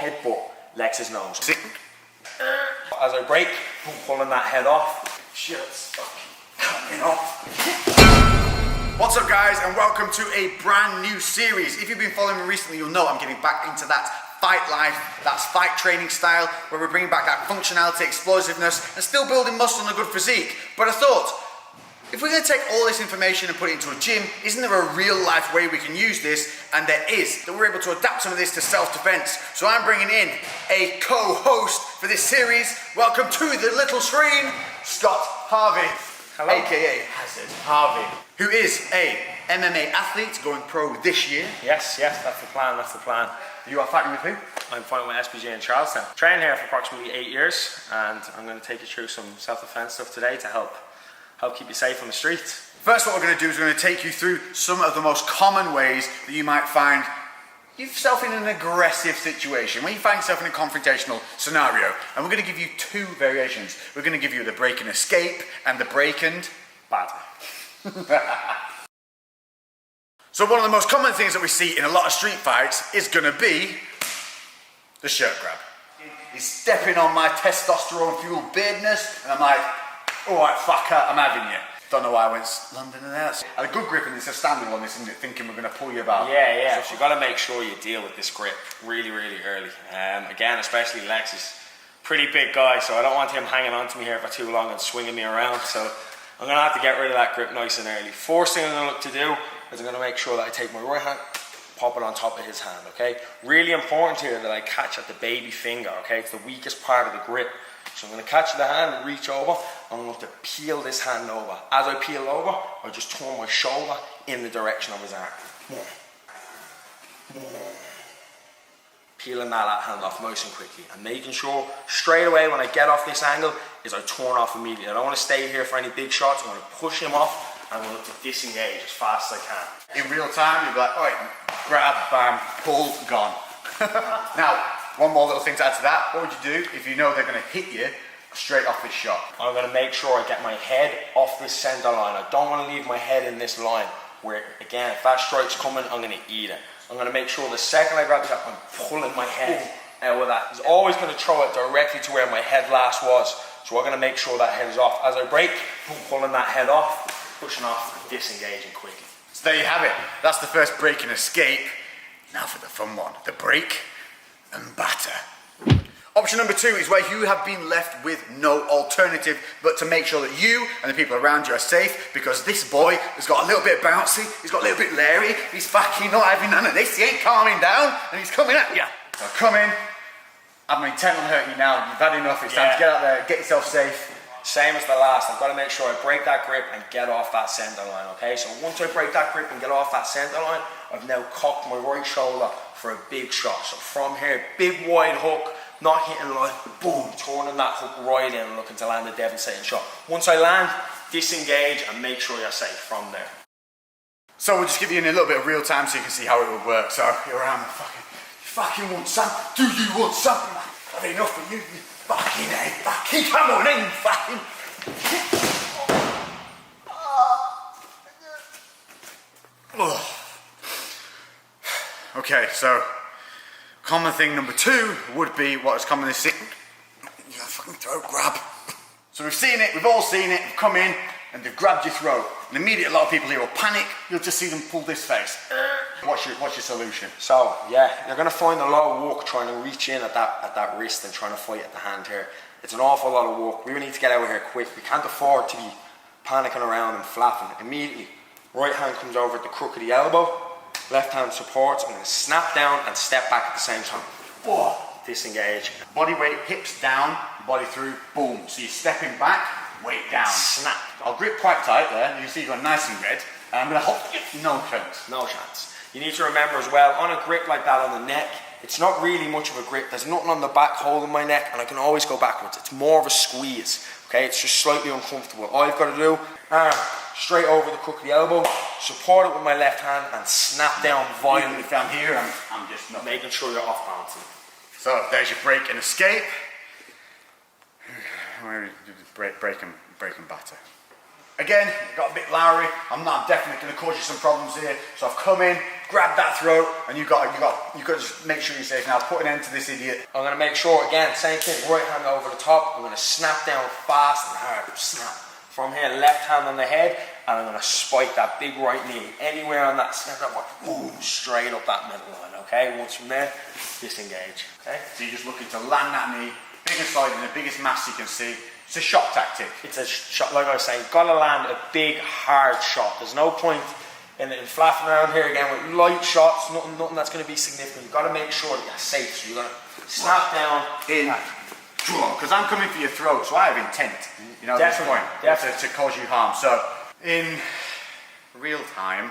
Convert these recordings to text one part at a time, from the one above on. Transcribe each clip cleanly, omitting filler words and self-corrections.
headbutt Lex's nose. As I break, I'm pulling that head off. Shit's fucking coming off. What's up guys, and welcome to a brand new series. If you've been following me recently, you'll know I'm getting back into that fight life, that's fight training style, where we're bringing back that functionality, explosiveness, and still building muscle and a good physique. But I thought, if we're going to take all this information and put it into a gym, isn't there a real life way we can use this? And there is, that we're able to adapt some of this to self-defense. So I'm bringing in a co-host for this series. Welcome to the little screen, Scott Harvey. Hello. AKA Hazard Harvey, who is a MMA athlete going pro this year. Yes, that's the plan, You are fighting with who? I'm fighting with SPJ in Charlestown. Trained here for approximately 8 years, and I'm going to take you through some self-defense stuff today to help keep you safe on the streets. First, what we're going to do is we're going to take you through some of the most common ways that you might find yourself in an aggressive situation, when you find yourself in a confrontational scenario. And we're going to give you two variations. We're going to give you the break and escape and the break and batter. So one of the most common things that we see in a lot of street fights is going to be the shirt grab. He's stepping on my testosterone-fueled beardness, and I'm like, all right, fucker, I'm having you. Don't know why I went London and that. I had a good grip, and it's a standing one, isn't it? Thinking we're going to pull you about. Yeah. So you got to make sure you deal with this grip really early. Again, especially Lex is a pretty big guy, so I don't want him hanging on to me here for too long and swinging me around. So I'm going to have to get rid of that grip nice and early. First thing I'm going to look to do is I'm going to make sure that I take my right hand, pop it on top of his hand, okay? Really important here that I catch at the baby finger, okay? It's the weakest part of the grip. So I'm going to catch the hand and reach over. I'm going to peel this hand over. As I peel over, I just turn my shoulder in the direction of his arm. Peeling that hand off nice and quickly. And making sure straight away when I get off this angle is I turn off immediately. I don't want to stay here for any big shots. I'm going to push him off and I'm going to disengage as fast as I can. In real time, you'll be like, all right, grab, bam, pull, gone. Now, one more little thing to add to that. What would you do if you know they're going to hit you straight off this shot? I'm going to make sure I get my head off this center line. I don't want to leave my head in this line where, again, if that strike's coming, I'm going to eat it. I'm going to make sure the second I grab the shot, I'm pulling my head out with that. He's always going to throw it directly to where my head last was. So we're going to make sure that head is off. As I break, pulling that head off, pushing off, disengaging quickly. So there you have it. That's the first break and escape. Now for the fun one, the break and batter. Option number two is where you have been left with no alternative but to make sure that you and the people around you are safe, because this boy has got a little bit bouncy, he's got a little bit leery, he's fucking not having none of this, he ain't calming down, and he's coming at you. So come in, I'm intent on hurting you now, you've had enough, it's time to get out there, get yourself safe. Same as the last, I've got to make sure I break that grip and get off that center line, okay? So once I break that grip and get off that center line, I've now cocked my right shoulder for a big shot. So from here, big wide hook, not hitting line, boom, turning that hook right in and looking to land a devastating shot. Once I land, disengage and make sure you're safe from there. So we'll just give you in a little bit of real time so you can see how it would work. So you're around, you fucking want some? Do you want something? I've had enough of you. Fucking hey, fucking come on in, fucking. Okay, so common thing number two would be what is commonly seen. Your fucking throat grab. So we've seen it, we've all seen it, we've come in and they've grabbed your throat. And immediately a lot of people here will panic, you'll just see them pull this face. What's your solution? So yeah, you're going to find a lot of work trying to reach in at that wrist and trying to fight at the hand here. It's an awful lot of work. We need to get out of here quick. We can't afford to be panicking around and flapping. Immediately, right hand comes over at the crook of the elbow, left hand supports. I'm going to snap down and step back at the same time. Oh, disengage. Body weight, hips down, body through, boom. So you're stepping back, weight down. Snap. I'll grip quite tight there. You can see you've got nice and red. And I'm going to hold. No chance. No chance. You need to remember as well, on a grip like that on the neck, it's not really much of a grip. There's nothing on the back holding my neck, and I can always go backwards. It's more of a squeeze, okay? It's just slightly uncomfortable. All you've got to do, straight over the crook of the elbow, support it with my left hand, and snap down violently. If I'm here, I'm just not. Making sure you're off balancing. So there's your break and escape. Break and batter. Again, got a bit Lowry. I'm definitely going to cause you some problems here. So I've come in, grab that throat, and you got to just make sure you're safe. Now put an end to this idiot. I'm going to make sure, again, same thing, right hand over the top. I'm going to snap down fast and hard, snap. From here, left hand on the head, and I'm going to spike that big right knee. Anywhere on that snap, boom, straight up that middle line, okay? Once from there, disengage, okay? So you're just looking to land that knee, big and solid, in the biggest mass you can see. It's a shot tactic. It's a shot, like I was saying, you've got to land a big, hard shot. There's no point in flapping around here again with light shots, nothing that's going to be significant. You've got to make sure that you're safe. So you're going to snap down in, because I'm coming for your throat, so I have intent, you know, at this point, to cause you harm. So in real time,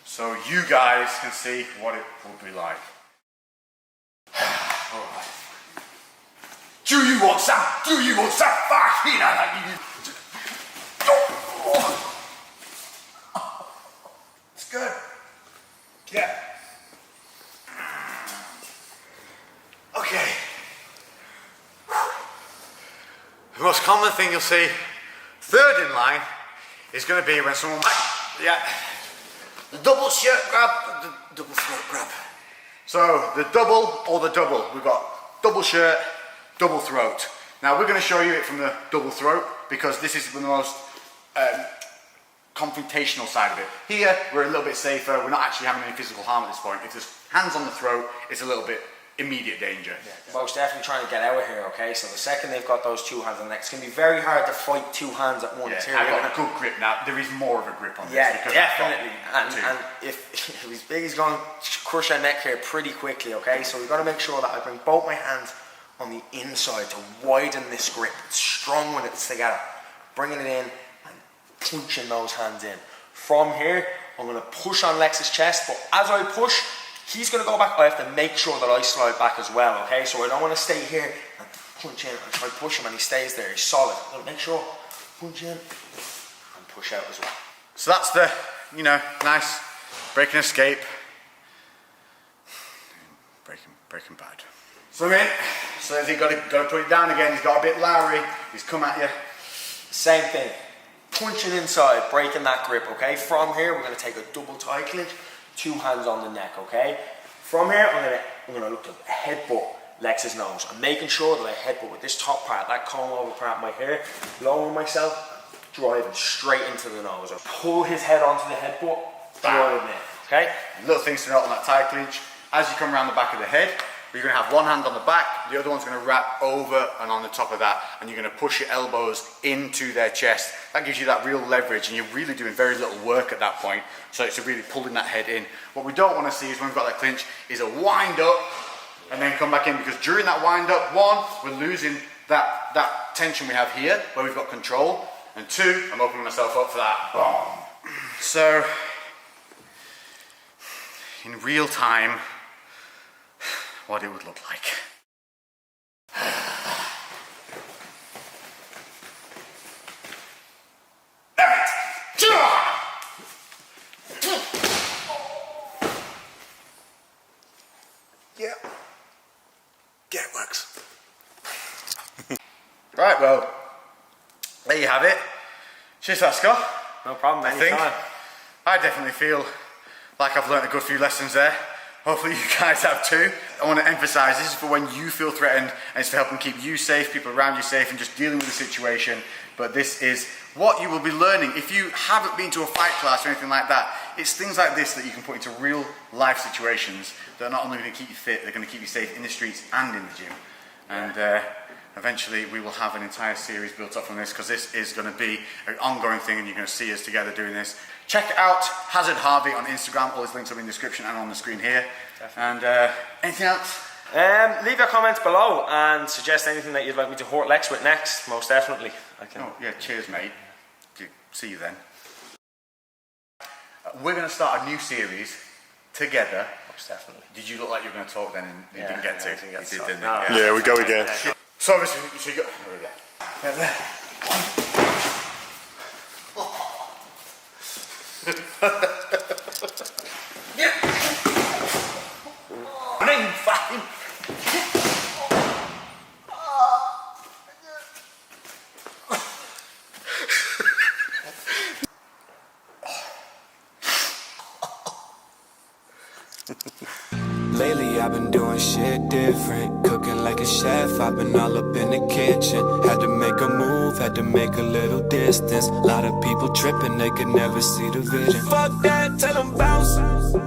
so you guys can see what it will be like. All right. Do you want some? Do you want some? It's good. Yeah. Okay. The most common thing you'll see, third in line, is going to be when someone, the double shirt grab, the double throat grab. So the double or the double, we've got double shirt, double throat. Now we're going to show you it from the double throat because this is the most confrontational side of it. Here we're a little bit safer, we're not actually having any physical harm at this point. If there's hands on the throat, it's a little bit immediate danger. Yeah, most definitely trying to get out of here, okay? So the second they've got those two hands on the neck, it's going to be very hard to fight two hands at once. Yeah, I've got a good grip now. There is more of a grip on this. Yeah, definitely. And if he's big, he's going to crush our neck here pretty quickly, okay? So we've got to make sure that I bring both my hands on the inside to widen this grip. It's strong when it's together. Bringing it in and punching those hands in. From here, I'm going to push on Lex's chest, but as I push, he's going to go back. I have to make sure that I slide back as well, okay? So I don't want to stay here and punch in and try to push him and he stays there. He's solid. I'm going to make sure, punch in and push out as well. So that's the, you know, nice break and escape. Breaking bad. So in. So he's got to put it down again. He's got a bit Lowry. He's come at you. Same thing. Punching inside, breaking that grip, okay? From here, we're going to take a double tie clinch, two hands on the neck, okay? From here, I'm going to look to headbutt Lex's nose. I'm making sure that I headbutt with this top part, that comb over part of my hair, lowering myself, driving straight into the nose. I pull his head onto the headbutt, driving it, okay? Little things to note on that tie clinch. As you come around the back of the head, you're going to have one hand on the back, the other one's going to wrap over and on the top of that, and you're going to push your elbows into their chest. That gives you that real leverage, and you're really doing very little work at that point, so it's really pulling that head in. What we don't want to see is when we've got that clinch, is a wind up, and then come back in, because during that wind up, one, we're losing that tension we have here, where we've got control, and two, I'm opening myself up for that boom. So, in real time, what it would look like. Yeah. Yeah, it works. Right, well, there you have it. Cheers, Scott. No problem, anytime. I definitely feel like I've learned a good few lessons there. Hopefully you guys have too. I want to emphasize this is for when you feel threatened, and it's for helping keep you safe, people around you safe, and just dealing with the situation. But this is what you will be learning. If you haven't been to a fight class or anything like that, it's things like this that you can put into real life situations that are not only going to keep you fit, they're going to keep you safe in the streets and in the gym. And eventually we will have an entire series built up from this, because this is going to be an ongoing thing, and you're going to see us together doing this. Check out Hazard Harvey on Instagram. All his links are in the description and on the screen here. Definitely. And anything else? Leave your comments below and suggest anything that you'd like me to hurt Lex with next. Most definitely. Oh yeah, cheers mate. See you then. We're going to start a new series together. Most definitely. Did you look like you were going to talk then and you didn't get to? You did, didn't you? No. Yeah, we go again. So obviously, so you got... There we go. Yeah. Name fucking. shit different. Cooking like a chef, I've been all up in the kitchen. Had to make a move, had to make a little distance. Lot of people tripping, they could never see the vision. Fuck that, tell them bounce.